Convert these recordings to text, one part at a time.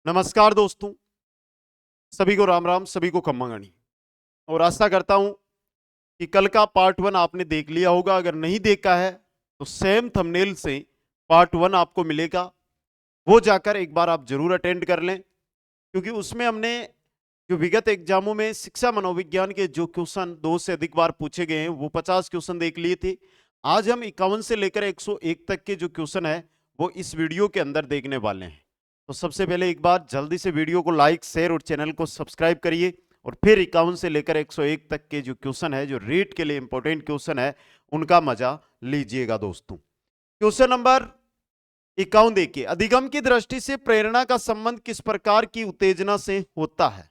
नमस्कार दोस्तों, सभी को राम राम, सभी को खम्मंगणी। और आशा करता हूं कि कल का पार्ट 1 आपने देख लिया होगा। अगर नहीं देखा है तो सेम थंबनेल से पार्ट 1 आपको मिलेगा, वो जाकर एक बार आप जरूर अटेंड कर लें, क्योंकि उसमें हमने जो विगत एग्जामों में शिक्षा मनोविज्ञान के जो क्वेश्चन 2 से अधिक बार पूछे गए हैं वो 50 क्वेश्चन देख लिए थे। आज हम 51 से लेकर 101 तक के जो क्वेश्चन है वो इस वीडियो के अंदर देखने वाले हैं। तो सबसे पहले एक बार जल्दी से वीडियो को लाइक, शेयर और चैनल को सब्सक्राइब करिए, और फिर 51 से लेकर 101 तक के जो क्वेश्चन है, जो रीट के लिए इंपॉर्टेंट क्वेश्चन है, उनका मजा लीजिएगा दोस्तों। क्वेश्चन नंबर 51 देखिए, अधिगम की दृष्टि से प्रेरणा का संबंध किस प्रकार की उत्तेजना से होता है।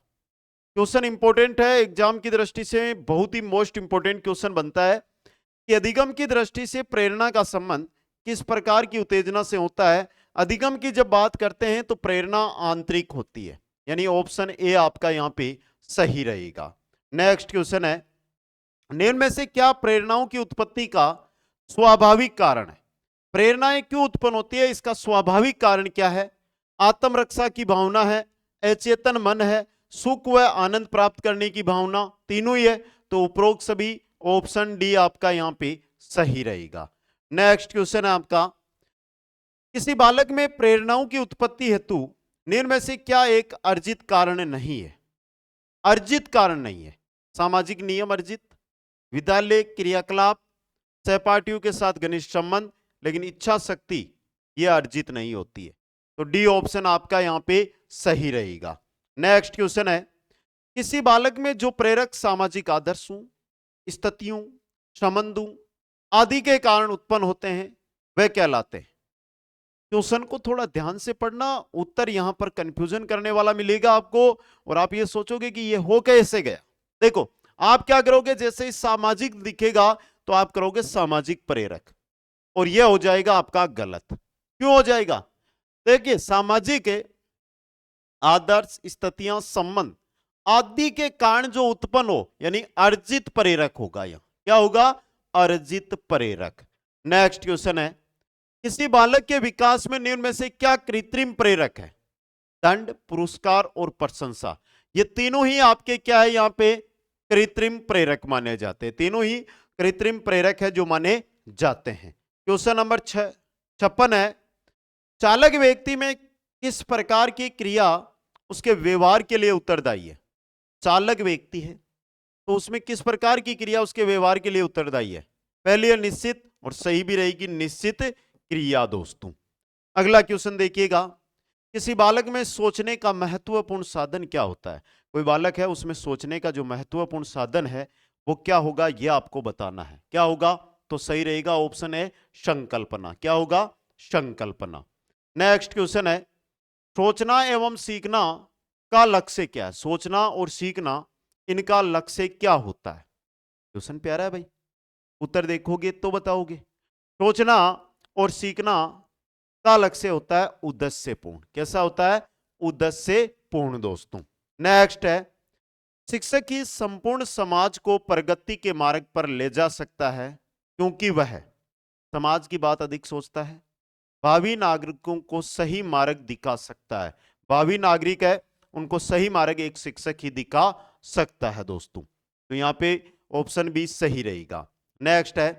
क्वेश्चन इंपॉर्टेंट है, एग्जाम की दृष्टि से बहुत ही मोस्ट इंपॉर्टेंट क्वेश्चन बनता है कि अधिगम की दृष्टि से प्रेरणा का संबंध किस प्रकार की उत्तेजना से होता है। अधिगम की जब बात करते हैं तो प्रेरणा आंतरिक होती है, यानी ऑप्शन ए आपका यहां पे सही रहेगा। नेक्स्ट क्वेश्चन है, निम्न में से क्या प्रेरणाओं की उत्पत्ति का स्वाभाविक कारण है। प्रेरणाएं क्यों उत्पन्न होती है, इसका स्वाभाविक कारण क्या है। आत्मरक्षा की भावना है, अचेतन मन है, सुख व आनंद प्राप्त करने की भावना, तीनों ही है। तो उपरोक्त सभी ऑप्शन डी आपका यहां पे सही रहेगा। नेक्स्ट क्वेश्चन है आपका, किसी बालक में प्रेरणाओं की उत्पत्ति हेतु निम्न में से क्या एक अर्जित कारण नहीं है। अर्जित कारण नहीं है, सामाजिक नियम अर्जित, विद्यालय क्रियाकलाप, सहपाठियों के साथ घनिष्ठ संबंध, लेकिन इच्छा शक्ति यह अर्जित नहीं होती है। तो डी ऑप्शन आपका यहां पे सही रहेगा। नेक्स्ट क्वेश्चन है, किसी बालक में जो प्रेरक सामाजिक आदर्शों, स्थितियों, संबंधों आदि के कारण उत्पन्न होते हैं वह कहलाते हैं। क्वेश्चन को थोड़ा ध्यान से पढ़ना, उत्तर यहां पर कंफ्यूजन करने वाला मिलेगा आपको, और आप ये सोचोगे कि ये हो कैसे गया। देखो, आप क्या करोगे, जैसे ही सामाजिक दिखेगा तो आप करोगे सामाजिक प्रेरक, और यह हो जाएगा आपका गलत। क्यों हो जाएगा, देखिए सामाजिक आदर्श, स्थितियां, संबंध आदि के कारण जो उत्पन्न हो, यानी अर्जित प्रेरक होगा। यहां क्या होगा, अर्जित प्रेरक। नेक्स्ट क्वेश्चन है, किसी बालक के विकास में निम्न में से क्या कृत्रिम प्रेरक है। दंड, पुरस्कार और प्रशंसा, ये तीनों ही आपके क्या है, यहां पे कृत्रिम प्रेरक माने जाते हैं। तीनों ही कृत्रिम प्रेरक है जो माने जाते हैं। क्वेश्चन नंबर 56 है, चालक व्यक्ति में किस प्रकार की क्रिया उसके व्यवहार के लिए उत्तरदायी है। चालक व्यक्ति है तो उसमें किस प्रकार की क्रिया उसके व्यवहार के लिए उत्तरदायी है। पहली है निश्चित, और सही भी रहेगी निश्चित क्रिया दोस्तों। अगला क्वेश्चन देखिएगा, किसी बालक में सोचने का महत्वपूर्ण साधन क्या होता है। कोई बालक है, उसमें सोचने का जो महत्वपूर्ण साधन है वो क्या होगा, यह आपको बताना है। क्या होगा, तो सही रहेगा ऑप्शन है संकल्पना। क्या होगा, संकल्पना। नेक्स्ट क्वेश्चन है, सोचना एवं सीखना का लक्ष्य क्या है। सोचना और सीखना, इनका लक्ष्य क्या होता है। क्वेश्चन प्यारा है भाई, उत्तर देखोगे तो बताओगे। सोचना और सीखना का लक्ष्य होता है उद्देश्यपूर्ण। कैसा होता है, उद्देश्यपूर्ण दोस्तों। नेक्स्ट है, शिक्षक ही संपूर्ण समाज को प्रगति के मार्ग पर ले जा सकता है, क्योंकि वह समाज की बात अधिक सोचता है, भावी नागरिकों को सही मार्ग दिखा सकता है। भावी नागरिक है, उनको सही मार्ग एक शिक्षक ही दिखा सकता है दोस्तों। तो यहां पे ऑप्शन बी सही रहेगा। नेक्स्ट है,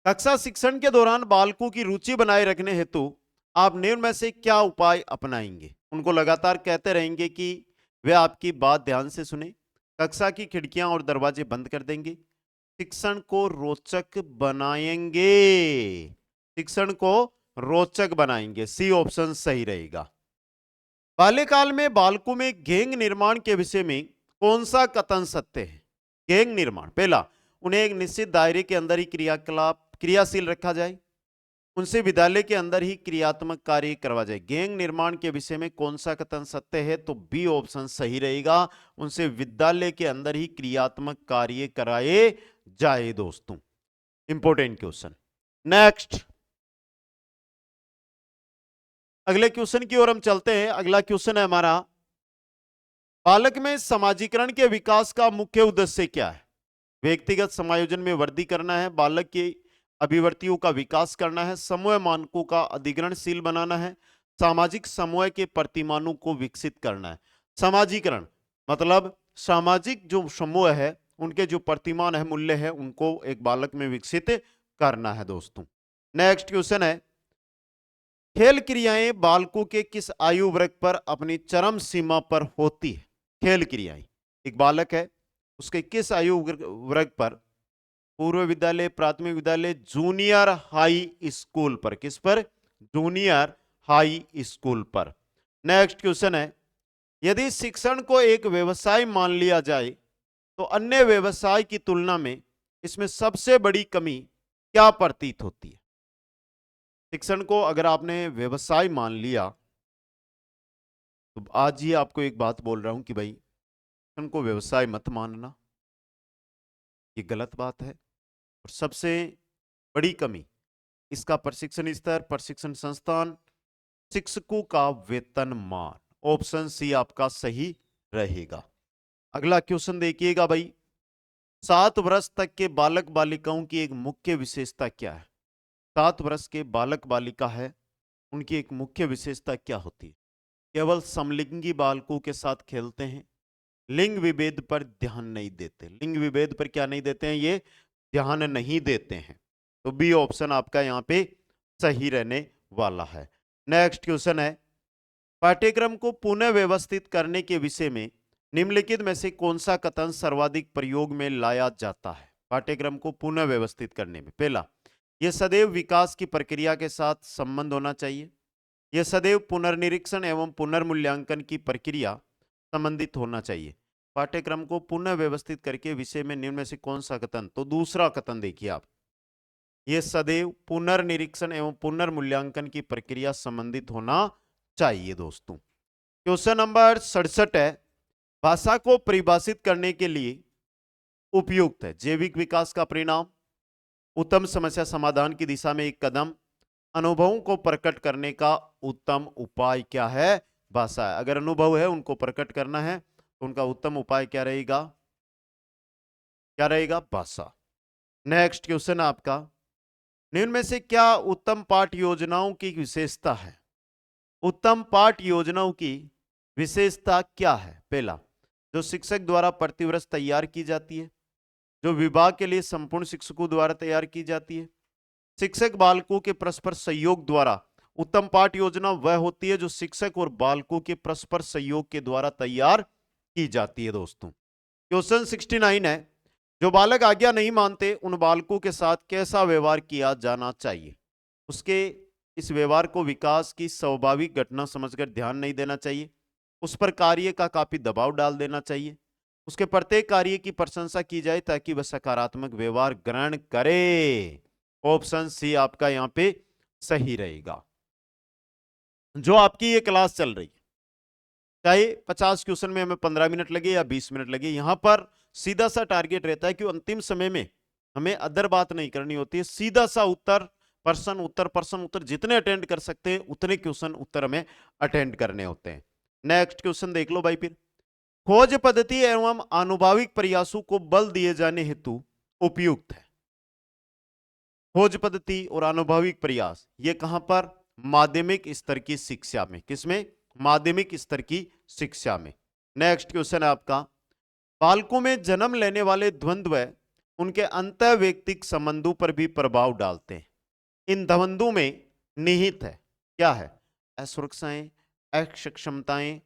कक्षा शिक्षण के दौरान बालकों की रुचि बनाए रखने हेतु आप निम्न में से क्या उपाय अपनाएंगे। उनको लगातार कहते रहेंगे कि वे आपकी बात ध्यान से सुने, कक्षा की खिड़कियां और दरवाजे बंद कर देंगे, शिक्षण को रोचक बनाएंगे। शिक्षण को रोचक बनाएंगे, सी ऑप्शन सही रहेगा। बाल्यकाल में बालकों में गैंग निर्माण के विषय में कौन सा कथन सत्य है। गैंग निर्माण, पहला, उन्हें एक निश्चित दायरे के अंदर ही क्रियाशील रखा जाए, उनसे विद्यालय के अंदर ही क्रियात्मक कार्य करवा जाए। गैंग निर्माण के विषय में कौन सा कथन सत्य है, तो बी ऑप्शन सही रहेगा, उनसे विद्यालय के अंदर ही क्रियात्मक कार्य कराए जाए दोस्तों। Important question. नेक्स्ट, अगले क्वेश्चन की ओर हम चलते हैं। अगला क्वेश्चन है हमारा, बालक में समाजीकरण के विकास का मुख्य उद्देश्य क्या है। व्यक्तिगत समायोजन में वृद्धि करना है, बालक की अभिवृत्तियों का विकास करना है, समूह मानकों का अधिग्रहणशील बनाना है, सामाजिक समूह के प्रतिमानों को विकसित करना है। समाजीकरण मतलब सामाजिक जो समूह है उनके जो प्रतिमान है, मूल्य है, उनको एक बालक में विकसित करना है दोस्तों। नेक्स्ट क्वेश्चन है, खेल क्रियाएं बालकों के किस आयु वर्ग पर अपनी चरम सीमा पर होती है? खेल क्रियाएं, एक बालक है उसके किस आयु वर्ग पर, पूर्व विद्यालय, प्राथमिक विद्यालय, जूनियर हाई स्कूल पर, किस पर? जूनियर हाई स्कूल पर। नेक्स्ट क्वेश्चन है, यदि शिक्षण को एक व्यवसाय मान लिया जाए तो अन्य व्यवसाय की तुलना में इसमें सबसे बड़ी कमी क्या प्रतीत होती है? शिक्षण को अगर आपने व्यवसाय मान लिया तो आज ही आपको एक बात बोल रहा हूं कि भाई शिक्षण को व्यवसाय मत मानना, ये गलत बात है। और सबसे बड़ी कमी इसका प्रशिक्षण स्तर, प्रशिक्षण संस्थान, शिक्षकों का वेतनमान। ऑप्शन सी आपका सही रहेगा। अगला क्वेश्चन देखिएगा भाई, 7 वर्ष तक के बालक बालिकाओं की एक मुख्य विशेषता क्या है? 7 वर्ष के बालक बालिका है, उनकी एक मुख्य विशेषता क्या होती है? केवल समलिंगी बालकों के साथ खेलते हैं, लिंग विभेद पर ध्यान नहीं देते। लिंग विभेद पर क्या नहीं देते हैं? ये ध्यान नहीं देते हैं। तो बी ऑप्शन आपका यहां पे सही रहने वाला है। नेक्स्ट क्वेश्चन है, पाठ्यक्रम को पुनः व्यवस्थित करने के विषय में निम्नलिखित में से कौन सा कथन सर्वाधिक प्रयोग में लाया जाता है? पाठ्यक्रम को पुनः व्यवस्थित करने में, पहला, यह सदैव विकास की प्रक्रिया के साथ संबंध होना चाहिए। यह सदैव पुनर्निरीक्षण एवं पुनर्मूल्यांकन की प्रक्रिया संबंधित होना चाहिए। पाठ्यक्रम को पुनः व्यवस्थित करके विषय में निम्न में से कौन सा कथन? तो दूसरा कथन देखिए आप, यह सदैव पुनर्निरीक्षण एवं पुनर्मूल्यांकन की प्रक्रिया संबंधित होना चाहिए दोस्तों। क्वेश्चन नंबर 67 है, भाषा को परिभाषित करने के लिए उपयुक्त है जैविक विकास का परिणाम, उत्तम समस्या समाधान की दिशा में एक कदम, अनुभवों को प्रकट करने का उत्तम उपाय क्या है? भाषा है। अगर अनुभव है उनको प्रकट करना है तो उनका उत्तम उपाय क्या रहेगा? क्या रहेगा? भाषा। नेक्स्ट क्वेश्चन आपका, निम्न में से क्या उत्तम पाठ योजनाओं की विशेषता है? उत्तम पाठ योजनाओं की विशेषता क्या है? पहला, जो शिक्षक द्वारा प्रतिवर्ष तैयार की जाती है, जो विभाग के लिए संपूर्ण शिक्षकों द्वारा तैयार की जाती है। शिक्षक बालकों के परस्पर सहयोग द्वारा, उत्तम पाठ योजना वह होती है जो शिक्षक और बालकों के परस्पर सहयोग के द्वारा तैयार की जाती है दोस्तों। क्वेश्चन 69 है, जो बालक आज्ञा नहीं मानते उन बालकों के साथ कैसा व्यवहार किया जाना चाहिए? उसके इस व्यवहार को विकास की स्वाभाविक घटना समझकर ध्यान नहीं देना चाहिए, उस पर कार्य का काफी दबाव डाल देना चाहिए, उसके प्रत्येक कार्य की प्रशंसा की जाए ताकि वह सकारात्मक व्यवहार ग्रहण करे। ऑप्शन सी आपका यहां पे सही रहेगा। जो आपकी ये क्लास चल रही है, चाहे 50 क्वेश्चन में हमें 15 मिनट लगे या 20 मिनट लगे, यहां पर सीधा सा टारगेट रहता है कि अंतिम समय में हमें अदर बात नहीं करनी होती है, सीधा सा उत्तर, प्रश्न उत्तर जितने अटेंड कर सकते हैं उतने क्वेश्चन उत्तर हमें अटेंड करने होते हैं। नेक्स्ट क्वेश्चन देख लो भाई, फिर खोज पद्धति एवं आनुभाविक प्रयासों को बल दिए जाने हेतु उपयुक्त है। खोज पद्धति और आनुभाविक प्रयास ये कहां पर? माध्यमिक स्तर की शिक्षा में। किसमें? माध्यमिक स्तर की शिक्षा में। नेक्स्ट क्वेश्चन है आपका, बालकों में जन्म लेने वाले द्वंद्व उनके अंतः व्यक्तिक संबंधों पर भी प्रभाव डालते हैं। इन द्वंद्वों में निहित है क्या है? असुरक्षाएं, अक्षमताएं,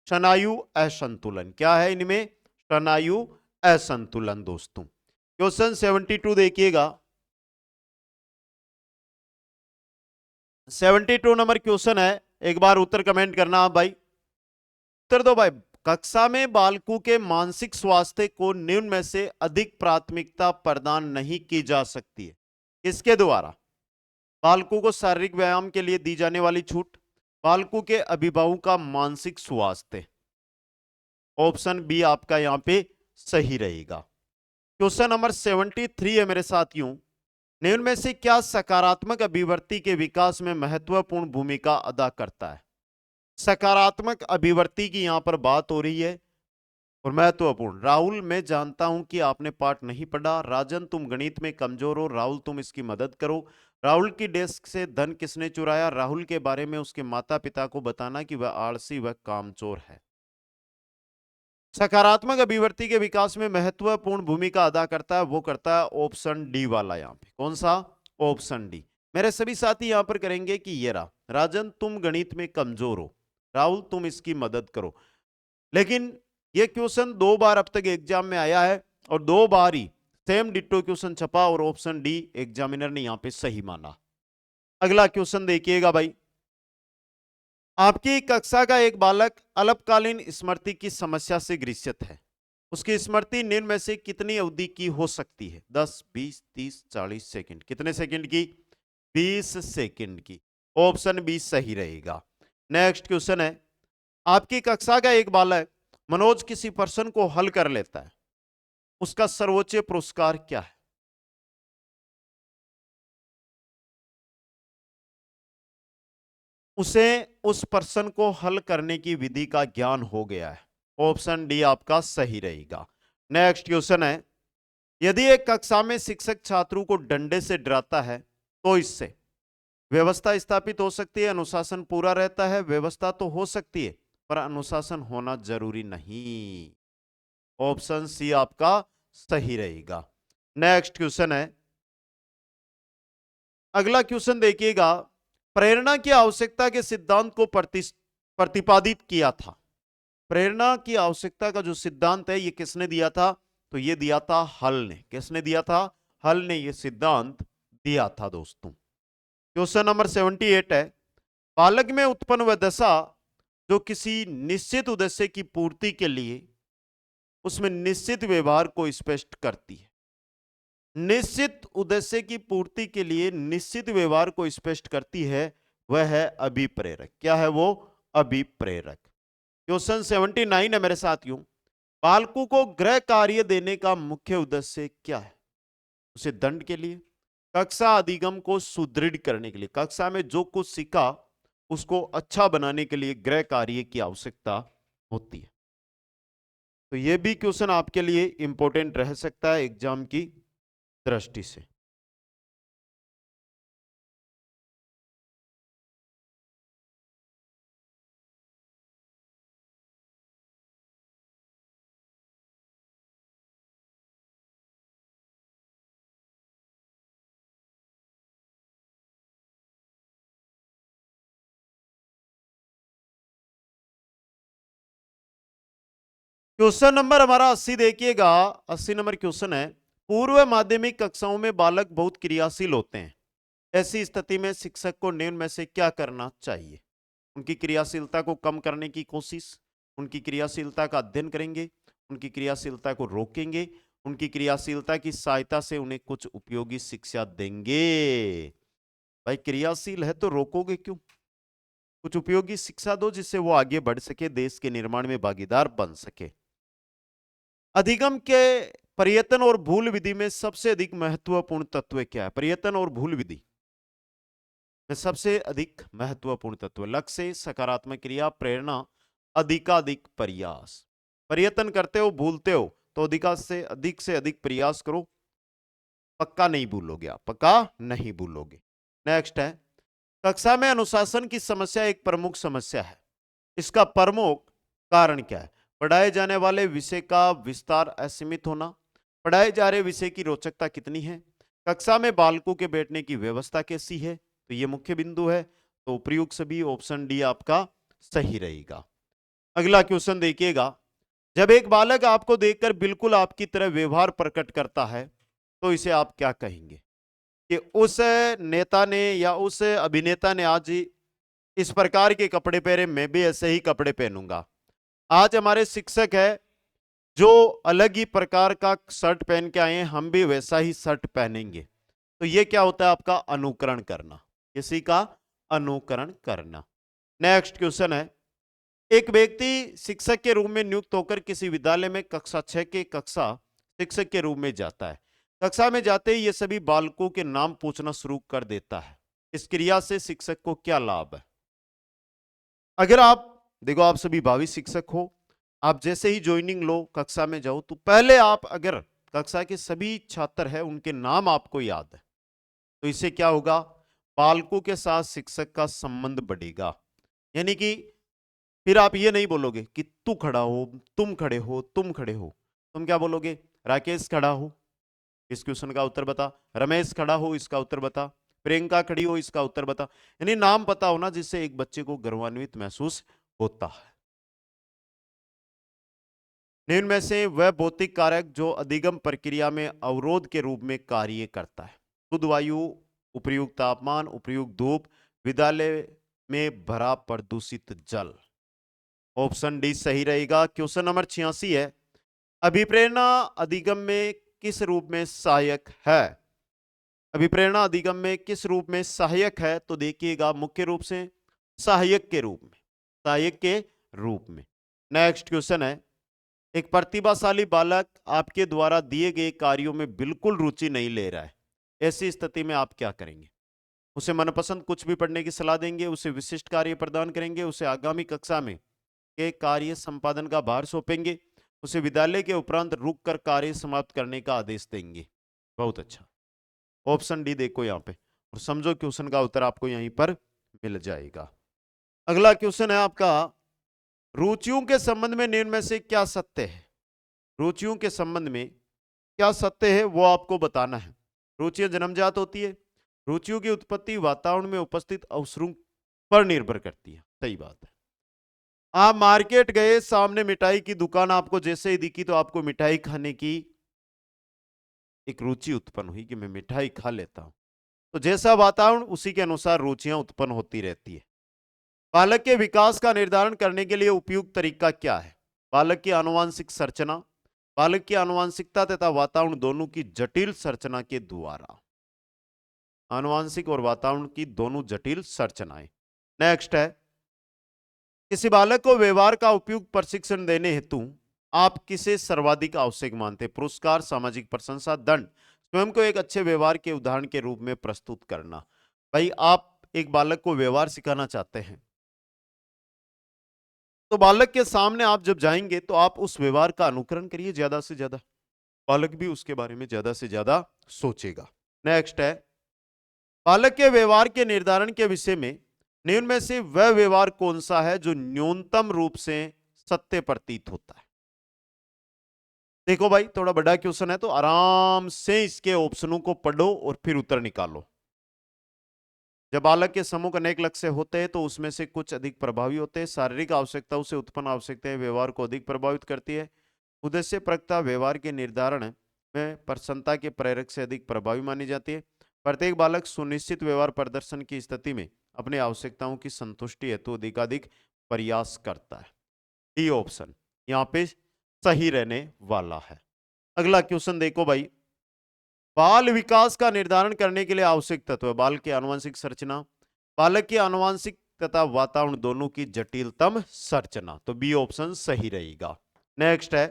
स्नायु असंतुलन। क्या है इनमें? स्नायु असंतुलन दोस्तों। क्वेश्चन 72 देखिएगा, 72 नंबर क्वेश्चन है, एक बार उत्तर कमेंट करना आप भाई, उत्तर दो भाई। कक्षा में बालकों के मानसिक स्वास्थ्य को निम्न में से अधिक प्राथमिकता प्रदान नहीं की जा सकती है। किसके द्वारा? बालकों को शारीरिक व्यायाम के लिए दी जाने वाली छूट, बालकों के अभिभावकों का मानसिक स्वास्थ्य। ऑप्शन बी आपका यहां पे सही रहेगा। क्वेश्चन नंबर 73 है मेरे साथियों, निम्न में से क्या सकारात्मक अभिवृत्ति के विकास में महत्वपूर्ण भूमिका अदा करता है? सकारात्मक अभिवृत्ति की यहां पर बात हो रही है, और महत्वपूर्ण। राहुल, मैं जानता हूं कि आपने पाठ नहीं पढ़ा। राजन, तुम गणित में कमजोर हो। राहुल, तुम इसकी मदद करो। राहुल की डेस्क से धन किसने चुराया? राहुल के बारे में उसके माता पिता को बताना कि वह आलसी व कामचोर है। सकारात्मक अभिव्यक्ति के विकास में महत्वपूर्ण भूमिका अदा करता है, वो करता है ऑप्शन डी वाला। यहां पे कौन सा? Option D. मेरे सभी साथी यहां पर करेंगे कि ये रहा, राजन तुम गणित में कमजोर हो, राहुल तुम इसकी मदद करो। लेकिन ये क्वेश्चन 2 बार अब तक एग्जाम में आया है और 2 बार ही सेम डिट्टो क्वेश्चन छपा और ऑप्शन डी एग्जामिनर ने यहां पे सही माना। अगला क्वेश्चन देखिएगा भाई। आपकी कक्षा का एक बालक अल्पकालीन स्मृति की समस्या से ग्रसित है। उसकी स्मृति निम्न में से कितनी अवधि की हो सकती है? 10, 20, 30, 40 सेकंड। कितने सेकंड की? 20 सेकंड की। ऑप्शन बी सही रहेगा। नेक्स्ट क्वेश्चन है, आपकी कक्षा का एक बालक मनोज किसी प्रश्न को हल कर लेता है, उसका सर्वोच्च पुरस्कार क्या है? उसे उस प्रश्न को हल करने की विधि का ज्ञान हो गया है। ऑप्शन डी आपका सही रहेगा। नेक्स्ट क्वेश्चन है, यदि एक कक्षा में शिक्षक छात्रों को डंडे से डराता है तो इससे व्यवस्था स्थापित हो सकती है, अनुशासन पूरा रहता है। व्यवस्था तो हो सकती है पर अनुशासन होना जरूरी नहीं। ऑप्शन सी आपका सही रहेगा। नेक्स्ट क्वेश्चन है, अगला क्वेश्चन देखिएगा। प्रेरणा की आवश्यकता के सिद्धांत को प्रतिपादित किया था। प्रेरणा की आवश्यकता का जो सिद्धांत है ये किसने दिया था? तो ये दिया था हल ने। किसने दिया था? हल ने ये सिद्धांत दिया था दोस्तों। क्वेश्चन नंबर 78 है, बालक में उत्पन्न वह दशा जो किसी निश्चित उद्देश्य की पूर्ति के लिए उसमें निश्चित व्यवहार को स्पष्ट करती है। निश्चित उद्देश्य की पूर्ति के लिए निश्चित व्यवहार को स्पष्ट करती है, वह है अभिप्रेरक। क्या है वो? अभिप्रेरक। क्वेश्चन 79 है मेरे साथियों, बालकों को गृह कार्य देने का मुख्य उद्देश्य क्या है? उसे दंड के लिए, कक्षा अधिगम को सुदृढ़ करने के लिए, कक्षा में जो कुछ सीखा उसको अच्छा बनाने के लिए गृह कार्य की आवश्यकता होती है। तो यह भी क्वेश्चन आपके लिए इंपॉर्टेंट रह सकता है एग्जाम की दृष्टि से। क्वेश्चन नंबर हमारा 80 देखिएगा। 80 नंबर क्वेश्चन है, पूर्व माध्यमिक कक्षाओं में बालक बहुत क्रियाशील होते हैं। ऐसी स्थिति में शिक्षक को निम्न में से क्या करना चाहिए? उनकी क्रियाशीलता को कम करने की कोशिश, उनकी क्रियाशीलता का अध्ययन करेंगे, उनकी क्रियाशीलता को रोकेंगे, उनकी क्रियाशीलता की सहायता से उन्हें कुछ उपयोगी शिक्षा देंगे। भाई क्रियाशील है तो रोकोगे क्यों? कुछ उपयोगी शिक्षा दो जिससे वो आगे बढ़ सके, देश के निर्माण में भागीदार बन सके। अधिगम के प्रयत्न और भूल विधि में सबसे अधिक महत्वपूर्ण तत्व क्या है? प्रयत्न और भूल विधि में सबसे अधिक महत्वपूर्ण तत्व, लक्ष्य, सकारात्मक क्रिया, प्रेरणा, अधिकाधिक प्रयास। प्रयत्न करते हो, भूलते हो तो अधिक से अधिक प्रयास करो, पक्का नहीं भूलोगे आप, पक्का नहीं भूलोगे। नेक्स्ट है, कक्षा में अनुशासन की समस्या एक प्रमुख समस्या है। इसका प्रमुख कारण क्या है? पढ़ाए जाने वाले विषय का विस्तार असीमित होना, पढ़ाए जा रहे विषय की रोचकता कितनी है, कक्षा में बालकों के बैठने की व्यवस्था कैसी है, तो ये मुख्य बिंदु है। तो प्रयुक्त सभी ऑप्शन डी आपका सही रहेगा। अगला क्वेश्चन देखिएगा, जब एक बालक आपको देखकर बिल्कुल आपकी तरह व्यवहार प्रकट करता है तो इसे आप क्या कहेंगे? कि उस नेता ने या उस अभिनेता ने आज इस प्रकार के कपड़े पहने, मैं भी ऐसे ही कपड़े पहनूंगा। आज हमारे शिक्षक है जो अलग ही प्रकार का शर्ट पहन के आए हैं, हम भी वैसा ही शर्ट पहनेंगे। तो ये क्या होता है? आपका अनुकरण करना, किसी का अनुकरण करना। नेक्स्ट क्वेश्चन है, एक व्यक्ति शिक्षक के रूप में नियुक्त होकर किसी विद्यालय में कक्षा 6 के कक्षा शिक्षक के रूप में जाता है। कक्षा में जाते ही ये सभी बालकों के नाम पूछना शुरू कर देता है। इस क्रिया से शिक्षक को क्या लाभ है? अगर आप देखो, आप सभी भावी शिक्षक हो, आप जैसे ही ज्वाइनिंग लो, कक्षा में जाओ, तो पहले आप अगर कक्षा के सभी छात्र हैं उनके नाम आपको याद है, तो इससे क्या होगा, बालकों के साथ शिक्षक का संबंध बढ़ेगा। यानी कि फिर आप ये नहीं बोलोगे कि तू खड़ा हो, तुम खड़े हो, तुम खड़े हो। तुम क्या बोलोगे, राकेश खड़ा हो, इस क्वेश्चन का उत्तर बता। रमेश खड़ा हो, इसका उत्तर बता। प्रियंका खड़ी हो, इसका उत्तर बता। यानी नाम पता होना, जिससे एक बच्चे को गर्वान्वित महसूस होता है। निम्न में से वह भौतिक कारक जो अधिगम प्रक्रिया में अवरोध के रूप में कार्य करता है। शुद्ध वायु, उपयुक्त तापमान, उपयुक्त धूप, विद्यालय में भरा प्रदूषित जल। ऑप्शन डी सही रहेगा। क्वेश्चन नंबर 86 है, अभिप्रेरणा अधिगम में किस रूप में सहायक है? अभिप्रेरणा अधिगम में किस रूप में सहायक है? तो देखिएगा, मुख्य रूप से सहायक के रूप में, सहायक के रूप में। नेक्स्ट क्वेश्चन है, एक प्रतिभाशाली बालक आपके द्वारा दिए गए कार्यों में बिल्कुल रुचि नहीं ले रहा है, ऐसी स्थिति में आप क्या करेंगे? उसे मनपसंद कुछ भी पढ़ने की सलाह देंगे, उसे विशिष्ट कार्य प्रदान करेंगे, उसे आगामी कक्षा में के कार्य संपादन का भार सौंपेंगे, उसे विद्यालय के उपरांत रुककर कार्य समाप्त करने का आदेश देंगे। बहुत अच्छा, ऑप्शन डी देखो यहाँ पे और समझो क्वेश्चन का उत्तर आपको यहीं पर मिल जाएगा। अगला क्वेश्चन है आपका, रुचियों के संबंध में निम्न में से क्या सत्य है? रुचियों के संबंध में क्या सत्य है वो आपको बताना है। रुचियां जन्मजात होती है, रुचियों की उत्पत्ति वातावरण में उपस्थित अवसरों पर निर्भर करती है। सही बात है। आप मार्केट गए, सामने मिठाई की दुकान आपको जैसे ही दिखी तो आपको मिठाई खाने की एक रुचि उत्पन्न हुई कि मैं मिठाई खा लेता हूं। तो जैसा वातावरण उसी के अनुसार रुचियां उत्पन्न होती रहती है। बालक के विकास का निर्धारण करने के लिए उपयुक्त तरीका क्या है? बालक की आनुवंशिक संरचना, बालक की आनुवंशिकता तथा वातावरण दोनों की जटिल संरचना के द्वारा। आनुवंशिक और वातावरण की दोनों जटिल संरचनाएं। नेक्स्ट है, किसी बालक को व्यवहार का उपयुक्त प्रशिक्षण देने हेतु आप किसे सर्वाधिक आवश्यक मानते? पुरस्कार, सामाजिक प्रशंसा, दंड। स्वयं को एक अच्छे व्यवहार के उदाहरण के रूप में प्रस्तुत करना। भाई, आप एक बालक को व्यवहार सिखाना चाहते हैं, तो बालक के सामने आप जब जाएंगे तो आप उस व्यवहार का अनुकरण करिए ज्यादा से ज्यादा, बालक भी उसके बारे में ज्यादा से ज्यादा सोचेगा। नेक्स्ट है, बालक के व्यवहार के निर्धारण के विषय में निम्न में से वह व्यवहार कौन सा है जो न्यूनतम रूप से सत्य प्रतीत होता है? देखो भाई, थोड़ा बड़ा क्वेश्चन है तो आराम से इसके ऑप्शनों को पढ़ो और फिर उत्तर निकालो। जब बालक के समूह अनेक लक्ष्य होते हैं तो उसमें से कुछ अधिक प्रभावी होते हैं। शारीरिक आवश्यकताओं से उत्पन्न आवश्यकताएं व्यवहार को अधिक प्रभावित करती है। उद्देश्य प्रक्रिया व्यवहार के निर्धारण में प्रसन्नता के प्रेरक से अधिक प्रभावी मानी जाती है। प्रत्येक बालक सुनिश्चित व्यवहार प्रदर्शन की स्थिति में अपनी आवश्यकताओं की संतुष्टि हेतु अधिकाधिक प्रयास करता है। डी ऑप्शन यहाँ पे सही रहने वाला है। अगला क्वेश्चन देखो भाई, बाल विकास का निर्धारण करने के लिए आवश्यक तत्व है। बाल की आनुवंशिक संरचना, बालक की आनुवंशिक तथा वातावरण दोनों की जटिलतम संरचना। तो बी ऑप्शन सही रहेगा। नेक्स्ट है,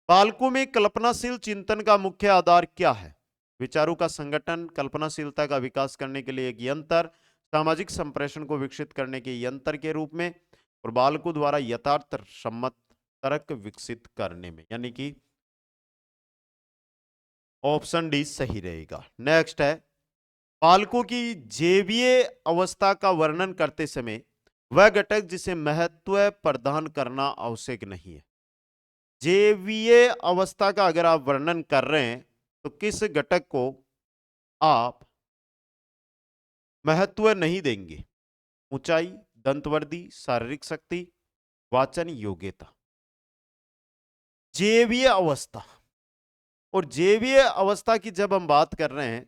बालकों में कल्पनाशील चिंतन का मुख्य आधार क्या है? विचारों का संगठन, कल्पनाशीलता का विकास करने के लिए एक यंत्र, सामाजिक संप्रेषण को विकसित करने के यंत्र के रूप में, और बालकों द्वारा यथार्थ सम्मत तर्क विकसित करने में। यानी कि ऑप्शन डी सही रहेगा। नेक्स्ट है, बालकों की जैवीय अवस्था का वर्णन करते समय वह घटक जिसे महत्व प्रदान करना आवश्यक नहीं है। जैवीय अवस्था का अगर आप वर्णन कर रहे हैं तो किस घटक को आप महत्व नहीं देंगे? ऊंचाई, दंतवर्दी, शारीरिक शक्ति, वाचन योग्यता। जैवीय अवस्था, और जैवीय अवस्था की जब हम बात कर रहे हैं,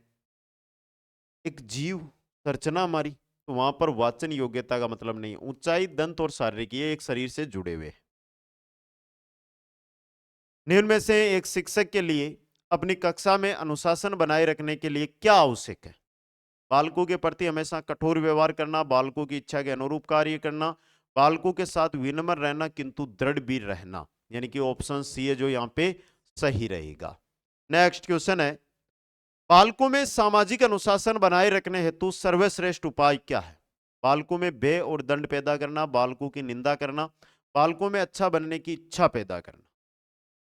एक जीव संरचना हमारी, तो वहां पर वाचन योग्यता का मतलब नहीं। ऊंचाई, दंत और शारीरिक, ये एक शरीर से जुड़े हुए हैं। निम्न में से एक शिक्षक के लिए अपनी कक्षा में अनुशासन बनाए रखने के लिए क्या आवश्यक है? बालकों के प्रति हमेशा कठोर व्यवहार करना, बालकों की इच्छा के अनुरूप कार्य करना, बालकों के साथ विनम्र रहना किंतु दृढ़ भी रहना। यानी कि ऑप्शन सी है जो यहाँ पे सही रहेगा। नेक्स्ट क्वेश्चन है, बालकों में सामाजिक अनुशासन बनाए रखने हेतु सर्वश्रेष्ठ उपाय क्या है? बालकों में भय और दंड पैदा करना, बालकों की निंदा करना, बालकों में अच्छा बनने की इच्छा पैदा करना,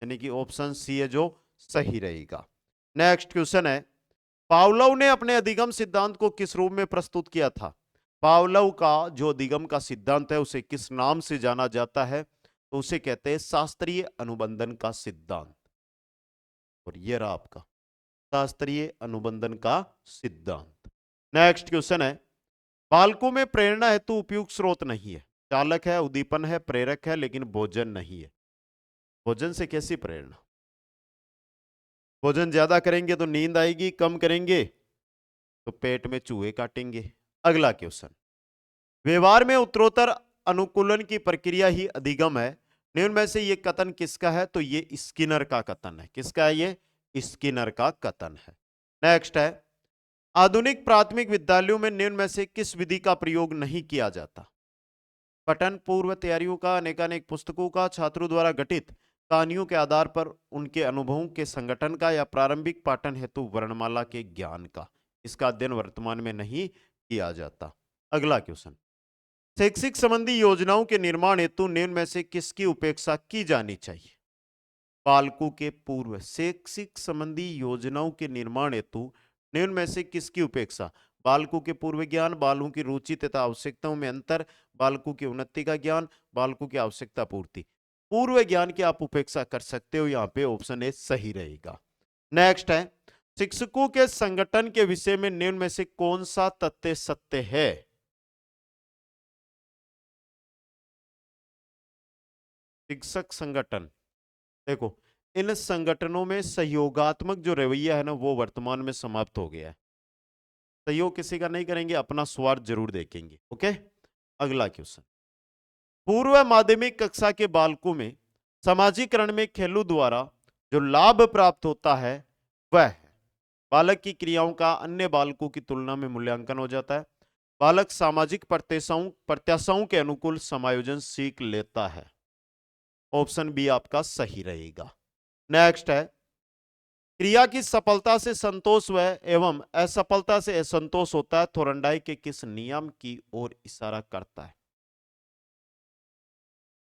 यानी कि ऑप्शन सी है जो सही रहेगा। नेक्स्ट क्वेश्चन है, पावलोव ने अपने अधिगम सिद्धांत को किस रूप में प्रस्तुत किया था? पावलोव का जो अधिगम का सिद्धांत है उसे किस नाम से जाना जाता है? तो उसे कहते हैं शास्त्रीय अनुबंधन का सिद्धांत। और ये रहा आपका शास्त्रीय अनुबंधन का सिद्धांत। नेक्स्ट क्वेश्चन है, बालकों में प्रेरणा हेतु उपयुक्त स्रोत नहीं है। चालक है, उद्दीपन है, प्रेरक है, लेकिन भोजन नहीं है। भोजन से कैसी प्रेरणा? भोजन ज्यादा करेंगे तो नींद आएगी, कम करेंगे तो पेट में चूहे काटेंगे। अगला क्वेश्चन, व्यवहार में उत्तरोत्तर अनुकूलन की प्रक्रिया ही अधिगम है। निम्न में से ये कथन किसका है? तो ये स्किनर का कथन है। किसका है? ये स्किनर का कथन है। नेक्स्ट है, आधुनिक प्राथमिक विद्यालयों में निम्न में से किस विधि का प्रयोग नहीं किया जाता? पठन पूर्व तैयारियों का, अनेकानेक पुस्तकों का, छात्रों द्वारा गठित कहानियों के आधार पर उनके अनुभवों के संगठन का, या प्रारंभिक पाठन हेतु वर्णमाला के ज्ञान का? इसका अध्ययन वर्तमान में नहीं किया जाता। अगला क्वेश्चन, शैक्षिक संबंधी योजनाओं के निर्माण हेतु निम्न में से किसकी उपेक्षा की जानी चाहिए? बालकों के पूर्व शैक्षिक संबंधी योजनाओं के निर्माण हेतु निम्न में से किसकी उपेक्षा? बालकों के पूर्व ज्ञान, बालकों की रुचि तथा आवश्यकताओं में अंतर, बालकों की उन्नति का ज्ञान, बालकों की आवश्यकता पूर्ति। पूर्व ज्ञान की आप उपेक्षा कर सकते हो, यहाँ पे ऑप्शन ए सही रहेगा। नेक्स्ट है, शिक्षकों के संगठन के विषय में निम्न में से कौन सा तथ्य सत्य है? शिक्षक संगठन, देखो इन संगठनों में सहयोगात्मक जो रवैया है ना वो वर्तमान में समाप्त हो गया है। सहयोग किसी का नहीं करेंगे, अपना स्वार्थ जरूर देखेंगे। ओके, अगला क्वेश्चन, पूर्व माध्यमिक कक्षा के बालकों में समाजीकरण में खेलों द्वारा जो लाभ प्राप्त होता है वह है, बालक की क्रियाओं का अन्य बालकों की तुलना में मूल्यांकन हो जाता है, बालक सामाजिक प्रत्याशाओं के अनुकूल समायोजन सीख लेता है। ऑप्शन बी आपका सही रहेगा। नेक्स्ट है, क्रिया की सफलता से संतोष व एवं असफलता से असंतोष होता है, थोरनडाई के किस नियम की ओर इशारा करता है?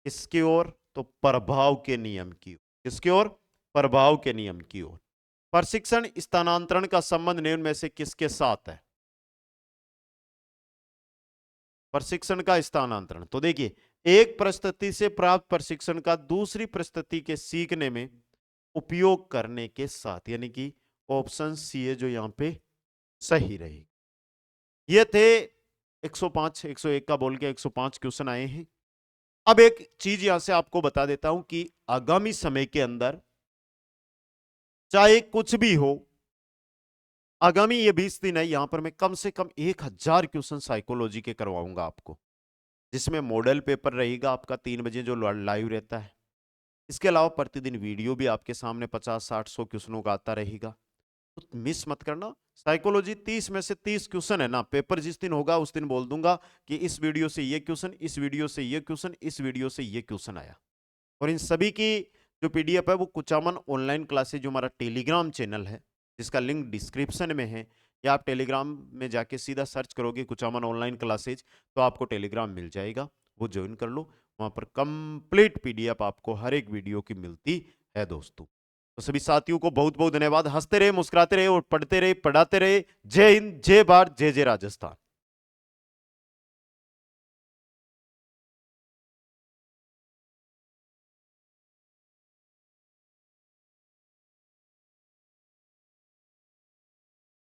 इसकी ओर? तो प्रभाव के नियम की ओर। किसकी ओर? प्रभाव के नियम की ओर। प्रशिक्षण स्थानांतरण का संबंध निम्न में से किसके साथ है? प्रशिक्षण का स्थानांतरण, तो देखिए एक परिस्थिति से प्राप्त प्रशिक्षण का दूसरी परिस्थिति के सीखने में उपयोग करने के साथ, यानी कि ऑप्शन सी है जो यहां पे सही रहेगी। ये थे 105 101 का बोल के 105 क्वेश्चन आए हैं। अब एक चीज यहां से आपको बता देता हूं कि आगामी समय के अंदर चाहे कुछ भी हो, आगामी ये 20 दिन है, यहां पर मैं कम से कम 1000 क्वेश्चन साइकोलॉजी के करवाऊंगा आपको, जिसमें मॉडल पेपर रहेगा आपका 3 बजे जो लाइव रहता है। इसके अलावा प्रतिदिन वीडियो भी आपके सामने 50 60 100 क्वेश्चनों का आता रहेगा, तो मिस मत करना। साइकोलॉजी 30 में से 30 क्वेश्चन है ना, पेपर जिस दिन होगा उस दिन बोल दूंगा कि इस वीडियो से ये क्वेश्चन, इस वीडियो से ये क्वेश्चन, इस वीडियो से ये क्वेश्चन आया। और इन सभी की जो पीडीएफ है वो कुचामन ऑनलाइन क्लासेज जो हमारा टेलीग्राम चैनल है, जिसका लिंक डिस्क्रिप्शन में है, या आप टेलीग्राम में जाके सीधा सर्च करोगे कुचामन ऑनलाइन क्लासेज तो आपको टेलीग्राम मिल जाएगा, वो ज्वाइन कर लो। वहां पर कंप्लीट पीडीएफ आपको हर एक वीडियो की मिलती है दोस्तों। तो सभी साथियों को बहुत बहुत धन्यवाद। हंसते रहे, मुस्कुराते रहे और पढ़ते रहे, पढ़ाते रहे। जय हिंद, जय भारत, जय जय राजस्थान।